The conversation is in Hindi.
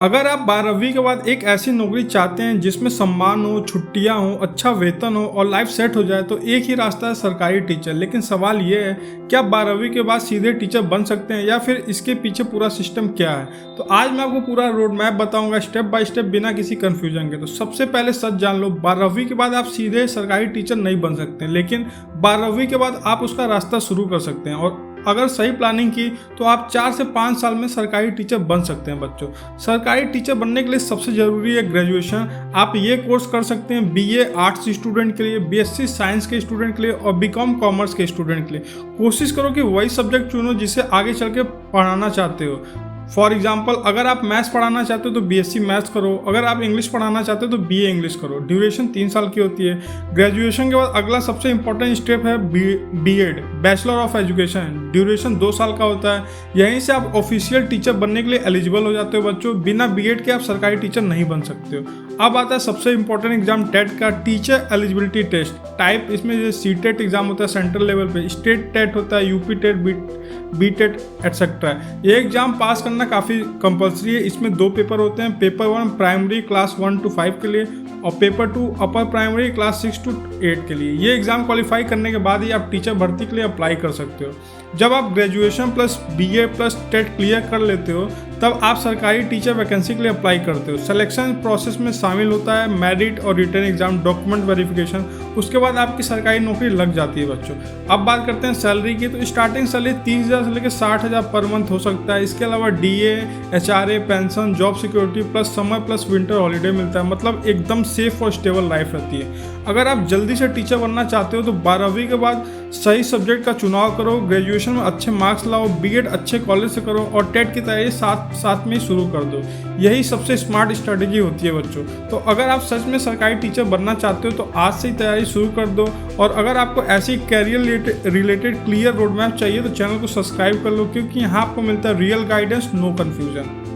अगर आप 12वीं के बाद एक ऐसी नौकरी चाहते हैं जिसमें सम्मान हो, छुट्टियां हो, अच्छा वेतन हो और लाइफ सेट हो जाए तो एक ही रास्ता है सरकारी टीचर। लेकिन सवाल ये है कि आप 12वीं के बाद सीधे टीचर बन सकते हैं या फिर इसके पीछे पूरा सिस्टम क्या है। तो आज मैं आपको पूरा रोड मैप बताऊंगा स्टेप बाय स्टेप बिना किसी कंफ्यूजन के। तो सबसे पहले सच जान लो, 12वीं के बाद आप सीधे सरकारी टीचर नहीं बन सकते, लेकिन 12वीं के बाद आप उसका रास्ता शुरू कर सकते हैं और अगर सही प्लानिंग की तो आप 4 से 5 साल में सरकारी टीचर बन सकते हैं। बच्चों, सरकारी टीचर बनने के लिए सबसे ज़रूरी है ग्रेजुएशन। आप ये कोर्स कर सकते हैं बीए आर्ट्स स्टूडेंट के लिए, बीएससी साइंस के स्टूडेंट के लिए और बीकॉम कॉमर्स के स्टूडेंट के लिए। कोशिश करो कि वही सब्जेक्ट चुनो जिसे आगे चल के पढ़ाना चाहते हो। फॉर एग्जाम्पल, अगर आप मैथ्स पढ़ाना चाहते हो तो बीएससी मैथ्स करो, अगर आप इंग्लिश पढ़ाना चाहते हो तो बीए इंग्लिश करो। ड्यूरेशन 3 साल की होती है। ग्रेजुएशन के बाद अगला सबसे इंपॉर्टेंट स्टेप है BEd, bachelor of education. Duration 2 साल का होता है। यहीं से आप ऑफिशियल टीचर बनने के लिए एलिजिबल हो जाते हो। बच्चों, बिना बीएड के आप सरकारी टीचर नहीं बन सकते हो। अब आता है सबसे इंपॉर्टेंट एग्जाम टेट का, टीचर एलिजिबिलिटी टेस्ट टाइप। इसमें सीटेट एग्जाम होता है सेंट्रल लेवल पे, स्टेट टेट होता है, UP TET, B TET etcetera. ये एग्जाम पास करना काफ़ी कंपलसरी है। इसमें 2 पेपर होते हैं, पेपर 1 प्राइमरी क्लास 1 to 5 के लिए और paper 2 upper primary class 6 to 8 के लिए। ये एग्जाम क्वालिफाई करने के बाद ही आप टीचर भर्ती के लिए अप्लाई कर सकते हो। जब आप graduation plus BA plus TET clear कर लेते हो तब आप सरकारी टीचर वैकेंसी के लिए अप्लाई करते हो। सिलेक्शन प्रोसेस में शामिल होता है मेरिट और रिटन एग्जाम, डॉक्यूमेंट वेरिफिकेशन। उसके बाद आपकी सरकारी नौकरी लग जाती है। बच्चों, अब बात करते हैं सैलरी की। तो स्टार्टिंग सैलरी 30,000 से लेकर 60,000 पर मंथ हो सकता है। इसके अलावा DA, HRA, pension, job security plus summer plus winter holiday मिलता है। मतलब एकदम सेफ और स्टेबल लाइफ रहती है। अगर आप जल्दी से टीचर बनना चाहते हो तो 12वीं के बाद सही सब्जेक्ट का चुनाव करो, ग्रेजुएशन में अच्छे मार्क्स लाओ, बीएड अच्छे कॉलेज से करो और टेट की तैयारी साथ में शुरू कर दो। यही सबसे स्मार्ट स्ट्रेटेजी होती है। बच्चों, तो अगर आप सच में सरकारी टीचर बनना चाहते हो तो आज से ही तैयारी शुरू कर दो। और अगर आपको ऐसी career related clear road map चाहिए तो चैनल को सब्सक्राइब कर लो, क्योंकि यहाँ आपको मिलता है रियल गाइडेंस, नो कन्फ्यूजन।